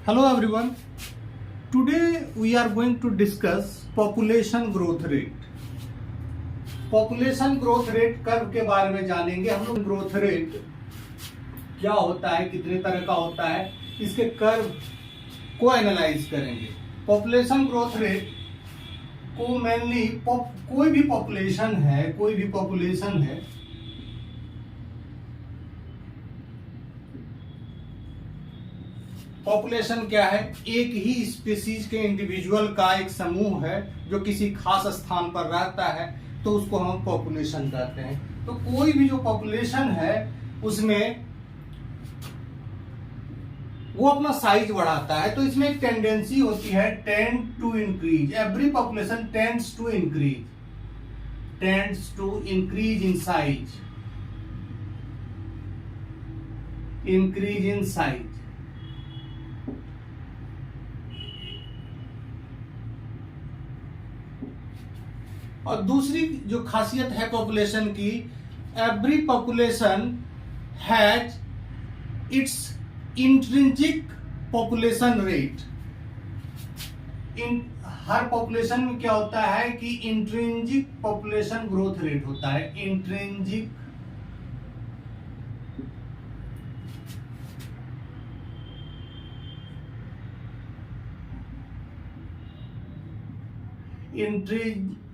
Hello everyone. Today we are going to discuss population growth rate. Population growth rate curve के बारे में जानेंगे हम लोग। ग्रोथ रेट क्या होता है, कितने तरह का होता है, इसके कर्व को एनालाइज करेंगे। पॉपुलेशन ग्रोथ रेट को मेनली कोई भी पॉपुलेशन है पॉपुलेशन क्या है, एक ही स्पीसीज के इंडिविजुअल का एक समूह है जो किसी खास स्थान पर रहता है, तो उसको हम पॉपुलेशन कहते हैं। तो कोई भी जो पॉपुलेशन है उसमें वो अपना साइज बढ़ाता है, तो इसमें एक टेंडेंसी होती है tend to increase. Every population tends to increase in size. और दूसरी जो खासियत है पॉपुलेशन की, every population has its intrinsic population rate. हर पॉपुलेशन में क्या होता है कि इंट्रिंसिक पॉपुलेशन ग्रोथ रेट होता है। Intrinsic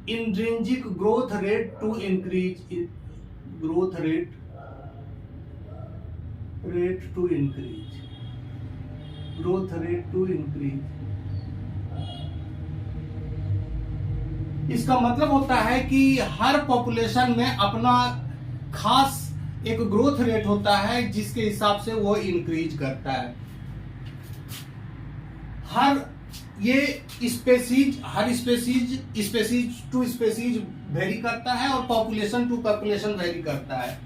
intrinsic growth rate to increase इसका मतलब होता है कि हर पॉपुलेशन में अपना खास एक ग्रोथ रेट होता है जिसके हिसाब से वो इंक्रीज करता है। हर स्पेसीज टू स्पेसीज वेरी करता है और पॉपुलेशन टू पॉपुलेशन वेरी करता है।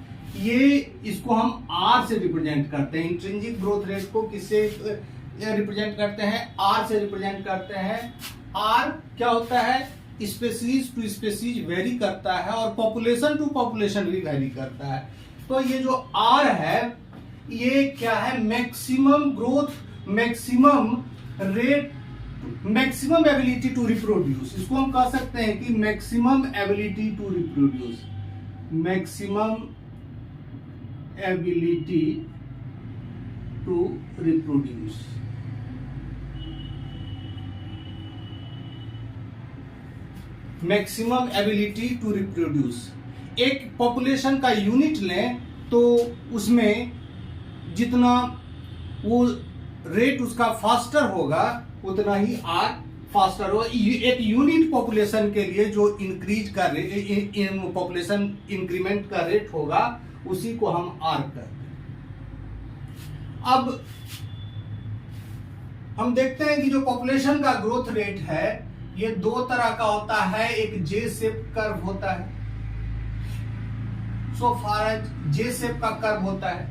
इसको हम आर से रिप्रेजेंट करते हैं। इंट्रिंसिक ग्रोथ रेट को किससे रिप्रेजेंट करते हैं? आर से रिप्रेजेंट करते हैं। आर क्या होता है? स्पेसीज टू स्पेसीज वेरी करता है और पॉपुलेशन टू पॉपुलेशन भी वेरी करता है। तो ये जो आर है ये क्या है? Maximum growth, maximum ability to reproduce. इसको हम कह सकते हैं कि maximum ability to reproduce. Maximum ability to reproduce. एक पॉपुलेशन का यूनिट लें तो उसमें जितना वो रेट उसका फास्टर होगा उतना ही आर फास्टर होगा। एक यूनिट पॉपुलेशन के लिए जो इंक्रीज का पॉपुलेशन इंक्रीमेंट का रेट होगा उसी को हम आर कहते हैं। अब हम देखते हैं कि जो पॉपुलेशन का ग्रोथ रेट है ये दो तरह का होता है। एक जे शेप कर्व होता है। सो फार एज जे शेप का कर्व होता है,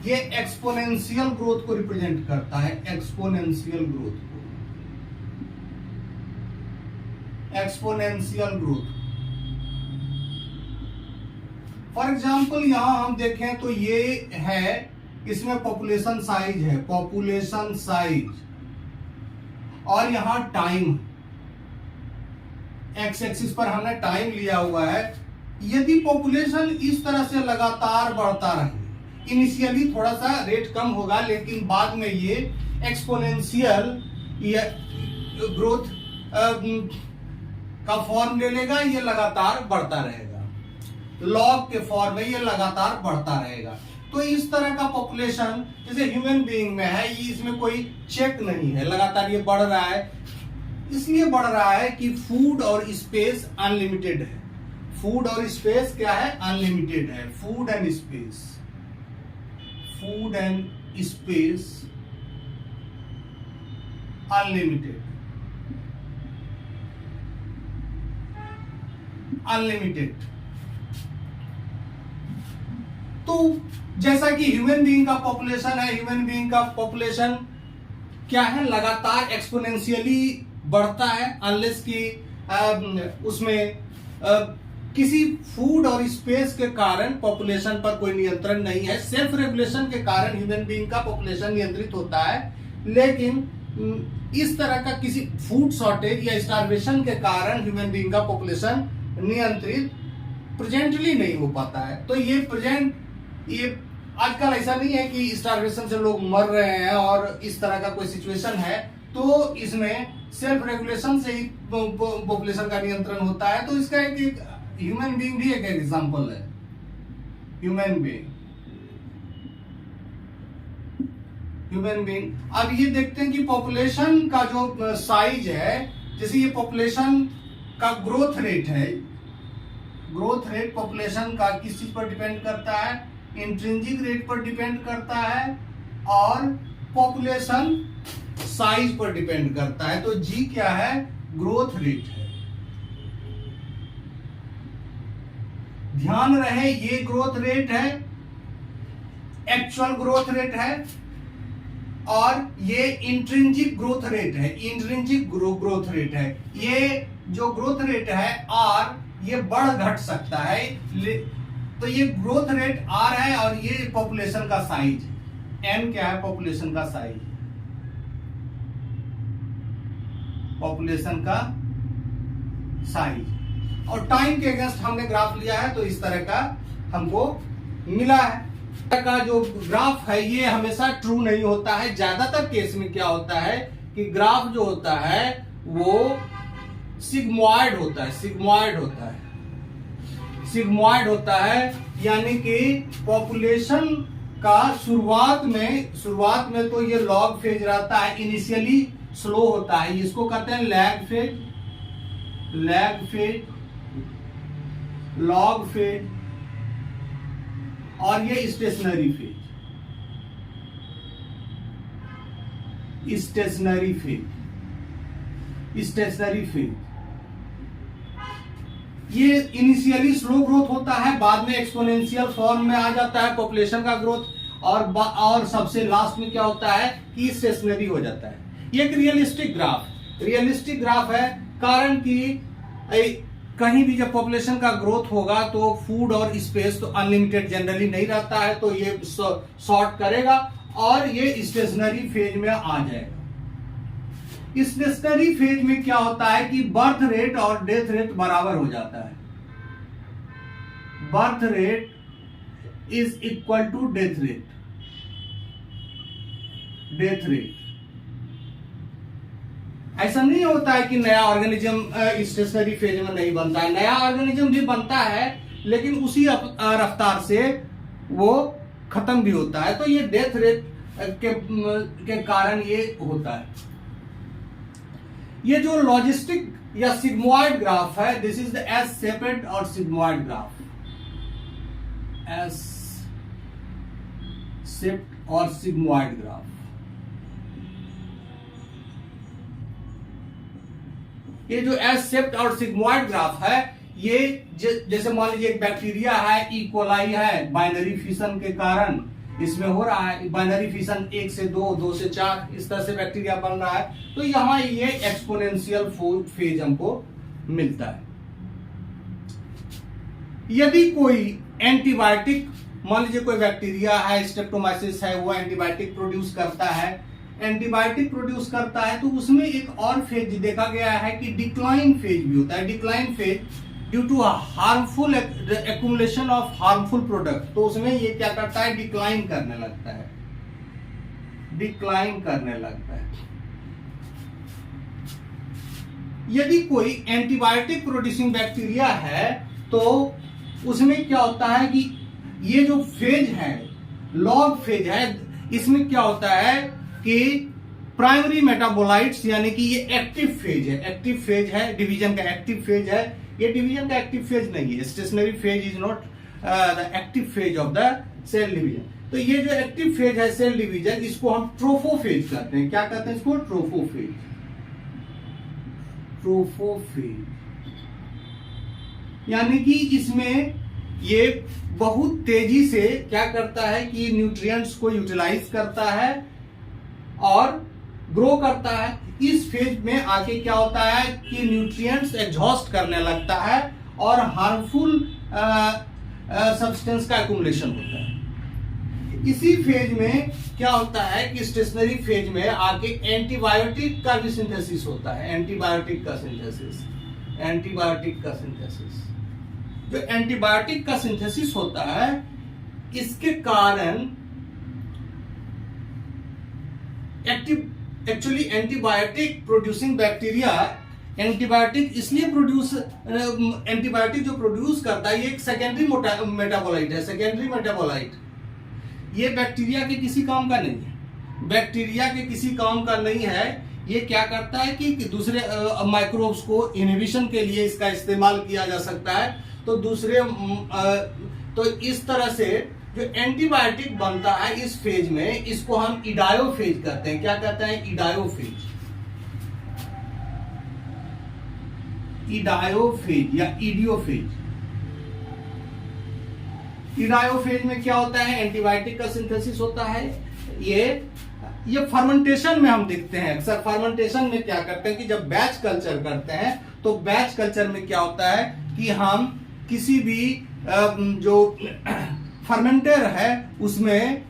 ये एक्सपोनेंशियल ग्रोथ को रिप्रेजेंट करता है। Exponential growth. फॉर एग्जाम्पल यहां हम देखें तो ये है, इसमें पॉपुलेशन साइज और यहां टाइम। एक्स एक्सिस पर हमने टाइम लिया हुआ है। यदि पॉपुलेशन इस तरह से लगातार बढ़ता रहे, इनिशियली थोड़ा सा रेट कम होगा लेकिन बाद में ये एक्सपोनेंशियल ग्रोथ का फॉर्म ले लेगा, ये लगातार बढ़ता रहेगा। लॉग के फॉर्म में ये लगातार बढ़ता रहेगा। तो इस तरह का पॉपुलेशन जैसे ह्यूमन बीइंग में है, ये इसमें कोई चेक नहीं है, लगातार ये बढ़ रहा है। इसलिए बढ़ रहा है कि फूड और स्पेस अनलिमिटेड है। फूड और स्पेस क्या है? अनलिमिटेड है। Food and space unlimited. तो जैसा कि ह्यूमन बीइंग का पॉपुलेशन है, ह्यूमन बीइंग का पॉपुलेशन क्या है? लगातार एक्सपोनेंशियली बढ़ता है, अनलेस कि उसमें किसी फूड और स्पेस के कारण पॉपुलेशन पर कोई नियंत्रण नहीं है। सेल्फ रेगुलेशन के कारण ह्यूमन बीइंग का पॉपुलेशन नियंत्रित होता है, लेकिन इस तरह का किसी फूड शॉर्टेज या स्टार्वेशन के कारण ह्यूमन बीइंग का पॉपुलेशन नियंत्रित प्रेजेंटली नहीं हो पाता है। तो ये आजकल ऐसा नहीं है कि स्टार्वेशन से लोग मर रहे हैं और इस तरह का कोई सिचुएशन है, तो इसमें सेल्फ रेगुलेशन से ही पॉपुलेशन का नियंत्रण होता है। तो इसका एक ह्यूमन बीइंग भी एक एग्जांपल है। ह्यूमन बीइंग अब ये देखते हैं कि पॉपुलेशन का जो साइज है, जैसे ये पॉपुलेशन का ग्रोथ रेट है, ग्रोथ रेट पॉपुलेशन का किस चीज पर डिपेंड करता है, इंट्रिंसिक रेट पर डिपेंड करता है और पॉपुलेशन साइज पर डिपेंड करता है। तो जी क्या है, ग्रोथ रेट है। ध्यान रहे ये ग्रोथ रेट है, एक्चुअल ग्रोथ रेट है, और ये इंट्रिंसिक ग्रोथ रेट है, इंट्रिंसिक ग्रोथ रेट है। ये जो ग्रोथ रेट है आर, ये बढ़ घट सकता है। तो ये ग्रोथ रेट आर है और ये पॉपुलेशन का साइज एन क्या है, पॉपुलेशन का साइज, पॉपुलेशन का साइज। और टाइम के अगेंस्ट हमने ग्राफ लिया है, तो इस तरह का हमको मिला है। का जो ग्राफ है ये हमेशा ट्रू नहीं होता है। ज्यादातर केस में क्या होता है कि ग्राफ जो होता है वो सिग्मॉइड होता है, सिग्मॉइड होता है, सिग्मॉइड होता है, यानी कि पॉपुलेशन का शुरुआत में तो ये लॉग फेज रहता है, इनिशियली स्लो होता है, इसको कहते हैं lag phase, lag phase, log phase, और ये stationary phase, stationary phase, stationary phase. ये इनिशियली स्लो ग्रोथ होता है, बाद में एक्सपोनेंशियल फॉर्म में आ जाता है पॉपुलेशन का ग्रोथ, और सबसे लास्ट में क्या होता है कि स्टेशनरी हो जाता है। ये एक रियलिस्टिक ग्राफ है, कारण कि कहीं भी जब पॉपुलेशन का ग्रोथ होगा तो फूड और स्पेस तो अनलिमिटेड जनरली नहीं रहता है, तो ये शॉर्ट करेगा और ये स्टेशनरी फेज में आ जाएगा। स्टेशनरी फेज में क्या होता है कि बर्थ रेट और डेथ रेट बराबर हो जाता है, birth rate is equal to death rate, death rate. ऐसा नहीं होता है कि नया ऑर्गेनिज्म स्टेशनरी फेज में नहीं बनता है, नया ऑर्गेनिज्म भी बनता है, लेकिन उसी रफ्तार से वो खत्म भी होता है। तो ये डेथ रेट के कारण ये होता है। ये जो लॉजिस्टिक या सिग्मॉइड ग्राफ है, this is the S shaped और सिग्मॉइड ग्राफ, एस शेप्ड और सिग्मॉइड ग्राफ। ये जो एस शेप्ड और सिग्मॉइड ग्राफ है, ये जैसे मान लीजिए एक बैक्टीरिया है, ई कोलाई है, बाइनरी फिशन के कारण इसमें हो रहा है, बाइनरी फिशन 1 से 2, 2 से 4, इस तरह से बैक्टीरिया बन रहा है। तो यहां ये एक्सपोनेंशियल फेज हमको मिलता है। यदि कोई एंटीबायोटिक, मान लीजिए कोई बैक्टीरिया है, स्ट्रेप्टोमाइसिस है, वो एंटीबायोटिक प्रोड्यूस करता है, तो उसमें एक और फेज देखा गया है कि डिक्लाइन फेज भी होता है। Decline phase due to harmful accumulation of harmful product, तो उसमें ये क्या करता है, डिक्लाइन करने लगता है, डिक्लाइन करने लगता है। यदि कोई एंटीबायोटिक प्रोड्यूसिंग बैक्टीरिया है, तो उसमें क्या होता है कि ये जो फेज है, लॉग फेज है, इसमें क्या होता है कि प्राइमरी मेटाबोलाइट्स, यानी कि ये एक्टिव फेज है, एक्टिव फेज है, डिवीजन का एक्टिव फेज है। ये डिवीजन का एक्टिव फेज नहीं है, stationary phase is not the active phase of the cell division. तो ये जो एक्टिव फेज है सेल डिवीजन, इसको हम ट्रोफोफेज कहते हैं। क्या कहते हैं इसको, ट्रोफोफेज, ट्रोफोफेज। यानी कि इसमें ये बहुत तेजी से क्या करता है कि न्यूट्रिएंट्स को यूटिलाइज करता है और ग्रो करता है। इस फेज में आके क्या होता है कि न्यूट्रिएंट्स एग्जॉस्ट करने लगता है और हार्मफुल सब्सटेंस का एक्यूमुलेशन होता है। इसी फेज में क्या होता है कि स्टेशनरी फेज में आके एंटीबायोटिक का भी सिंथेसिस होता है। एंटीबायोटिक का सिंथेसिस जो एंटीबायोटिक का सिंथेसिस होता है, इसके कारण actually antibiotic producing bacteria, antibiotic इसलिए एंटीबायोटिक जो प्रोड्यूस करता है ये एक सेकेंडरी मेटाबोलाइट है। सेकेंडरी मेटाबोलाइट ये बैक्टीरिया के किसी काम का नहीं है, बैक्टीरिया के किसी काम का नहीं है। ये क्या करता है कि दूसरे माइक्रोब्स को इनहिबिशन के लिए इसका इस्तेमाल किया जा सकता है। तो तो इस तरह से जो एंटीबायोटिक बनता है इस फेज में, इसको हम इडायोफेज कहते हैं। क्या कहते हैं? इडायोफेज। इडायोफेज या इडियोफेज। इडायोफेज में क्या होता है? एंटीबायोटिक का सिंथेसिस होता है। ये फर्मेंटेशन में हम देखते हैं अक्सर। फर्मेंटेशन में क्या करते हैं कि जब बैच कल्चर करते हैं तो बैच कल्चर में क्या होता है कि हम किसी भी जो फर्मेंटर है उसमें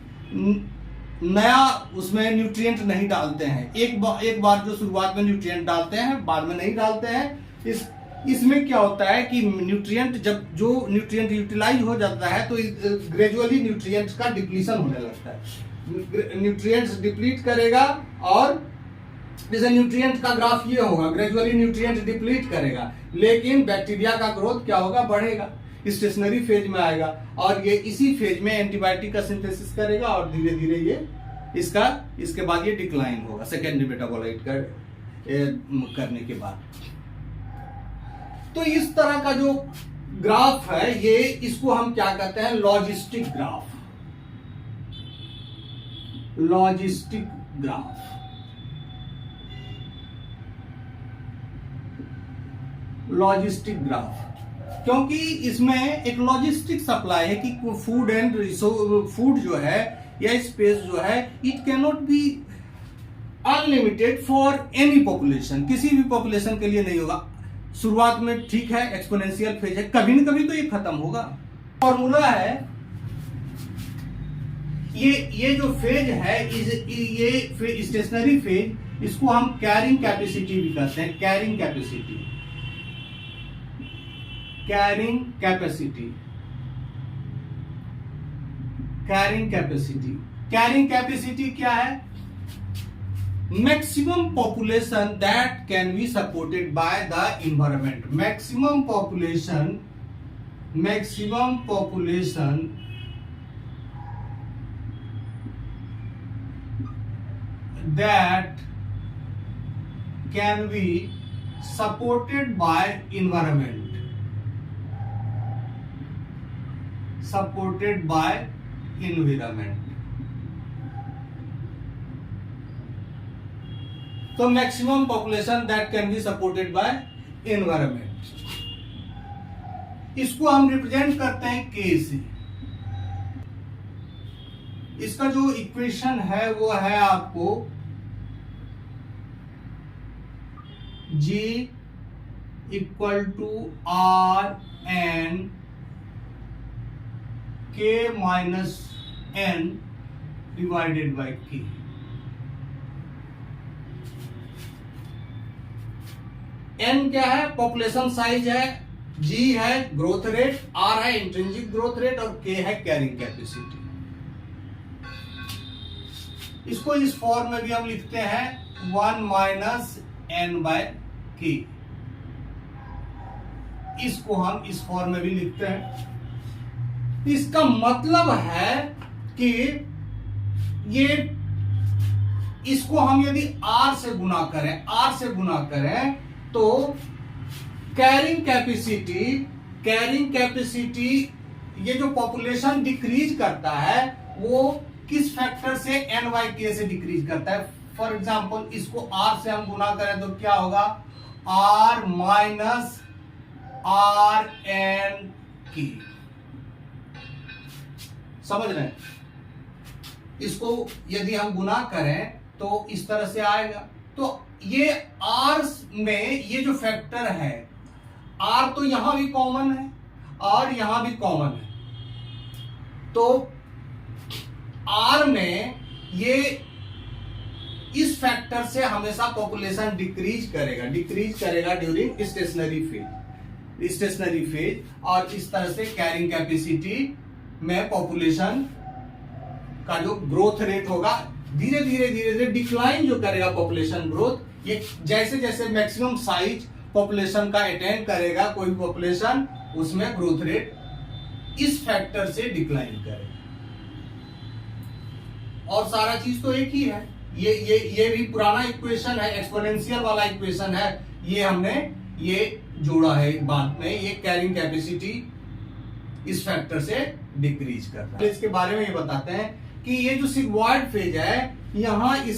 नया उसमें न्यूट्रिएंट नहीं डालते हैं। एक बार जो शुरुआत में न्यूट्रिएंट डालते हैं, बाद में नहीं डालते हैं। इसमें क्या होता है कि न्यूट्रिएंट जब जो न्यूट्रिएंट यूटिलाइज हो जाता है तो ग्रेजुअली न्यूट्रिएंट्स का डिप्लीशन होने लगता है। न्यूट्रिएंट्स डिप्लीट करेगा और जैसे न्यूट्रिएंट का ग्राफ ये होगा, ग्रेजुअली न्यूट्रिएंट डिप्लीट करेगा, लेकिन बैक्टीरिया का ग्रोथ क्या होगा? बढ़ेगा, स्टेशनरी फेज में आएगा और ये इसी फेज में एंटीबायोटिक का सिंथेसिस करेगा और धीरे धीरे ये इसके बाद ये डिक्लाइन होगा सेकेंडरी मेटाबोलाइट करने के बाद। तो इस तरह का जो ग्राफ है ये, इसको हम क्या कहते हैं? Logistic graph. Logistic graph. Logistic graph क्योंकि इसमें एक लॉजिस्टिक सप्लाई है कि फूड जो है या स्पेस जो है, it can not be unlimited for any population. किसी भी पॉपुलेशन के लिए नहीं होगा। शुरुआत में ठीक है, एक्सपोनेंशियल फेज है, कभी न कभी तो ये खत्म होगा। फॉर्मूला है ये जो फेज है, ये स्टेशनरी फेज, इसको हम कैरिंग कैपेसिटी भी कहते हैं। Carrying capacity. Carrying capacity. Carrying capacity. Carrying capacity क्या है? maximum population that can be supported by the environment. maximum population that can be supported by environment. Supported by environment. तो maximum population that can be supported by environment, इसको हम represent करते हैं के से। इसका जो इक्वेशन है वो है आपको G equal to R N K minus N divided by K. N क्या है? पॉपुलेशन साइज है, जी है ग्रोथ रेट, आर है इंट्रिंसिक ग्रोथ रेट और के है कैरिंग कैपेसिटी। इसको इस फॉर्म में भी हम लिखते हैं 1 माइनस एन बाय के। इसको हम इस फॉर्म में भी लिखते हैं। इसका मतलब है कि ये इसको हम यदि आर से गुना करें तो कैरिंग कैपेसिटी ये जो पॉपुलेशन डिक्रीज करता है वो किस फैक्टर से? एन बाई के से डिक्रीज करता है। फॉर एग्जाम्पल इसको आर से हम गुना करें तो क्या होगा? आर माइनस आर एन की। समझ रहे हैं? इसको यदि हम गुना करें तो इस तरह से आएगा। तो ये आर में ये जो फैक्टर है, आर तो यहां भी कॉमन है और यहां भी कॉमन है, तो आर में ये इस फैक्टर से हमेशा पॉपुलेशन डिक्रीज करेगा ड्यूरिंग स्टेशनरी फेज, और इस तरह से कैरिंग कैपेसिटी में पॉपुलेशन का जो ग्रोथ रेट होगा धीरे धीरे डिक्लाइन जो करेगा पॉपुलेशन ग्रोथ, ये जैसे जैसे मैक्सिमम साइज पॉपुलेशन का अटेन करेगा कोई पॉपुलेशन, उसमें ग्रोथ रेट इस फैक्टर से डिक्लाइन करेगा। और सारा चीज तो एक ही है, ये भी पुराना इक्वेशन है, एक्सपोनेंशियल वाला इक्वेशन है, ये हमने ये जोड़ा है बाद में, ये कैरिंग कैपेसिटी इस फैक्टर से डिक्रीज करता है। इसके बारे में ये बताते हैं कि ये जो सिग्मॉइड फेज है, यहां जो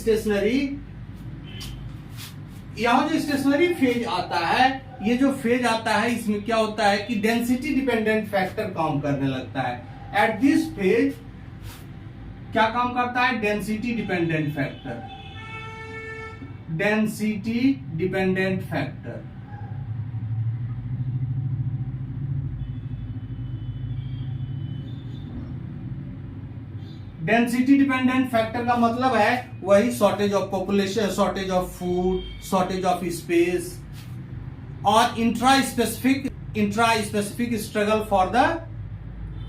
स्टेशनरी फेज आता है, ये जो फेज आता है इसमें क्या होता है कि डेंसिटी डिपेंडेंट फैक्टर काम करने लगता है। एट दिस फेज क्या काम करता है? Density dependent factor, density dependent factor का मतलब है वही shortage of population, shortage of food, shortage of space, और intra specific struggle for the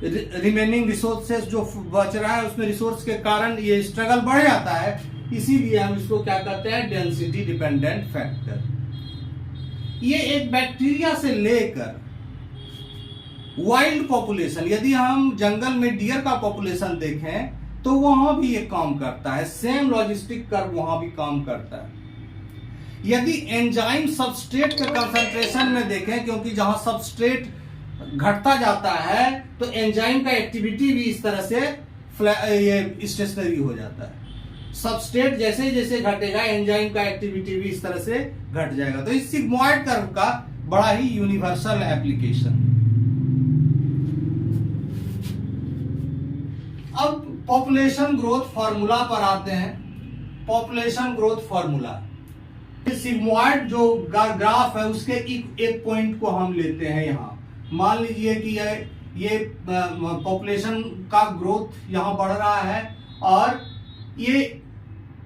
remaining resources, जो बच रहा है उसमें रिसोर्स के कारण ये स्ट्रगल बढ़ जाता है, इसीलिए हम इसको क्या कहते हैं? Density dependent factor. ये एक बैक्टीरिया से लेकर वाइल्ड पॉपुलेशन, यदि हम जंगल में डियर का पॉपुलेशन देखें तो वहां भी ये काम करता है, सेम लॉजिस्टिक कर्व वहां भी काम करता है। यदि एंजाइम सबस्ट्रेट के कंसंट्रेशन में देखें, क्योंकि जहां सबस्ट्रेट घटता जाता है तो एंजाइम का एक्टिविटी भी इस तरह से ये स्टेशनरी हो जाता है। सबस्ट्रेट जैसे जैसे घटेगा एंजाइम का एक्टिविटी भी इस तरह से घट जाएगा। तो इस सिग्मॉइड कर्व का बड़ा ही यूनिवर्सल एप्लीकेशन। अब पॉपुलेशन ग्रोथ फार्मूला पर आते हैं। पॉपुलेशन ग्रोथ फार्मूला, सिग्मॉइड जो ग्राफ है उसके एक पॉइंट को हम लेते हैं यहां। मान लीजिए कि ये पॉपुलेशन का ग्रोथ यहां बढ़ रहा है और ये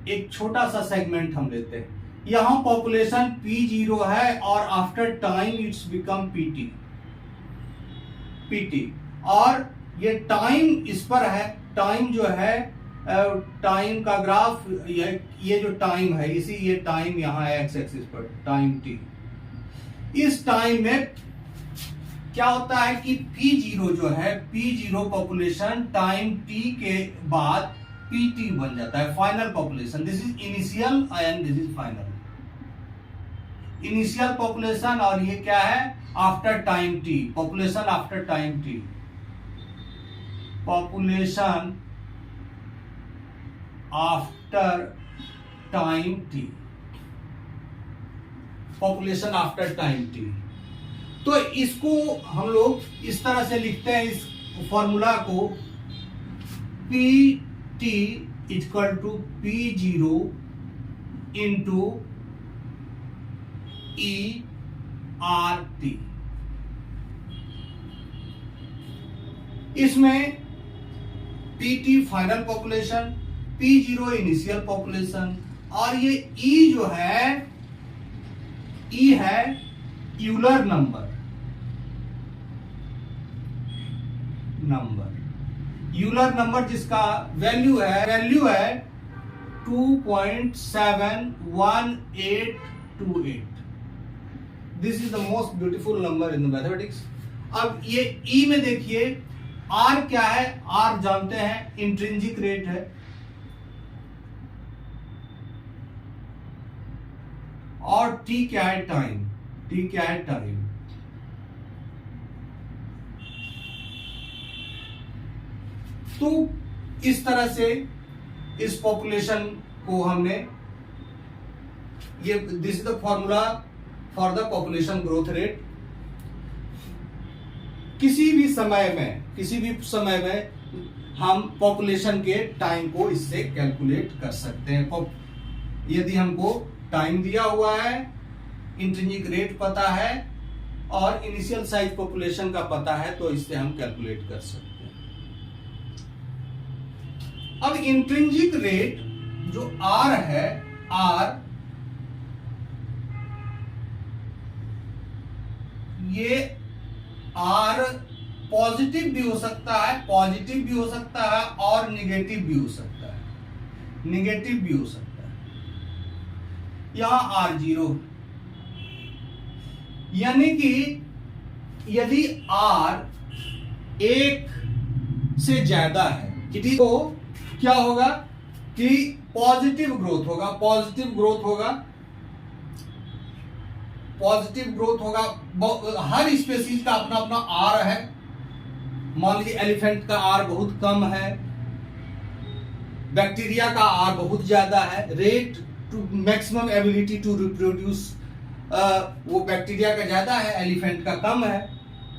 एक छोटा सा सेगमेंट हम लेते हैं। यहां पॉपुलेशन P0 है और after time it's become PT, और ये टाइम इस पर है। टाइम जो है, टाइम का ग्राफ, ये जो टाइम है ये टाइम यहाँ है एक्स एक्सिस पर, टाइम T। इस टाइम में क्या होता है कि P0 जो है, P0 पॉपुलेशन टाइम T के बाद PT बन जाता है, final population. This is initial and this is final. Initial population, और ये क्या है? After time T, population after time T, population after time T, population after time T। तो इसको हम लोग इस तरह से लिखते हैं, इस फॉर्मूला को, PT equal to P0 into ERT। इसमें PT final population, P0 initial population, और ये E जो है, E है यूलर नंबर। यूलर नंबर जिसका वैल्यू है 2.71828। This is the most beautiful number in the mathematics. अब ये E में देखिए, R क्या है? R जानते हैं इंट्रिंसिक रेट है, और T क्या है? टाइम। तो इस तरह से इस पॉपुलेशन को हमने, ये this is the formula for the population growth rate. किसी भी समय में हम पॉपुलेशन के टाइम को इससे कैलकुलेट कर सकते हैं। यदि हमको टाइम दिया हुआ है, इंट्रिंसिक रेट पता है और इनिशियल साइज पॉपुलेशन का पता है, तो इससे हम कैलकुलेट कर सकते हैं। अब इंट्रिंसिक रेट जो आर है, आर ये आर पॉजिटिव भी हो सकता है, पॉजिटिव भी हो सकता है और निगेटिव भी हो सकता है, निगेटिव भी हो सकता है। यहां आर 0, यानी कि यदि आर 1 से ज्यादा है तो क्या होगा कि पॉजिटिव ग्रोथ होगा, पॉजिटिव ग्रोथ होगा, पॉजिटिव ग्रोथ होगा। हर स्पेसीज का अपना अपना आर है। मान लीजिए एलिफेंट का आर बहुत कम है, बैक्टीरिया का आर बहुत ज्यादा है। Rate to maximum ability to reproduce वो बैक्टीरिया का ज्यादा है, एलिफेंट का कम है।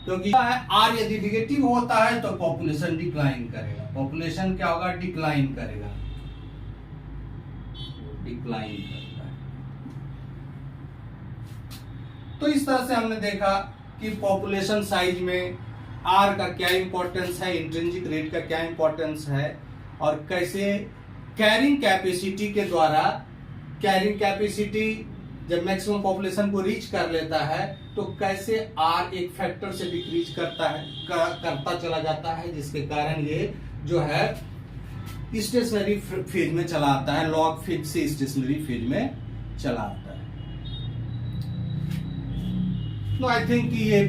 क्योंकि आर यदि निगेटिव होता है तो पॉपुलेशन डिक्लाइन करेगा। पॉपुलेशन क्या होगा? डिक्लाइन करेगा, डिक्लाइन करता है। तो इस तरह से हमने देखा कि पॉपुलेशन साइज में आर का क्या इंपॉर्टेंस है, इंट्रिंसिक रेट का क्या इंपॉर्टेंस है, और कैसे कैरिंग कैपेसिटी के द्वारा, कैरिंग कैपेसिटी जब मैक्सिमम पॉपुलेशन को रीच कर लेता है तो कैसे आर एक फैक्टर से डिक्रीज करता है, करता चला जाता है, जिसके कारण ये जो है स्टेशनरी फेज में चला आता है, लॉग फेज से स्टेशनरी फेज में चला आता है। तो आई थिंक ये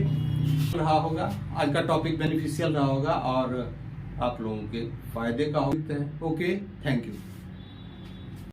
रहा होगा, आज का टॉपिक बेनिफिशियल रहा होगा और आप लोगों के फायदे का होता है। Okay, thank you.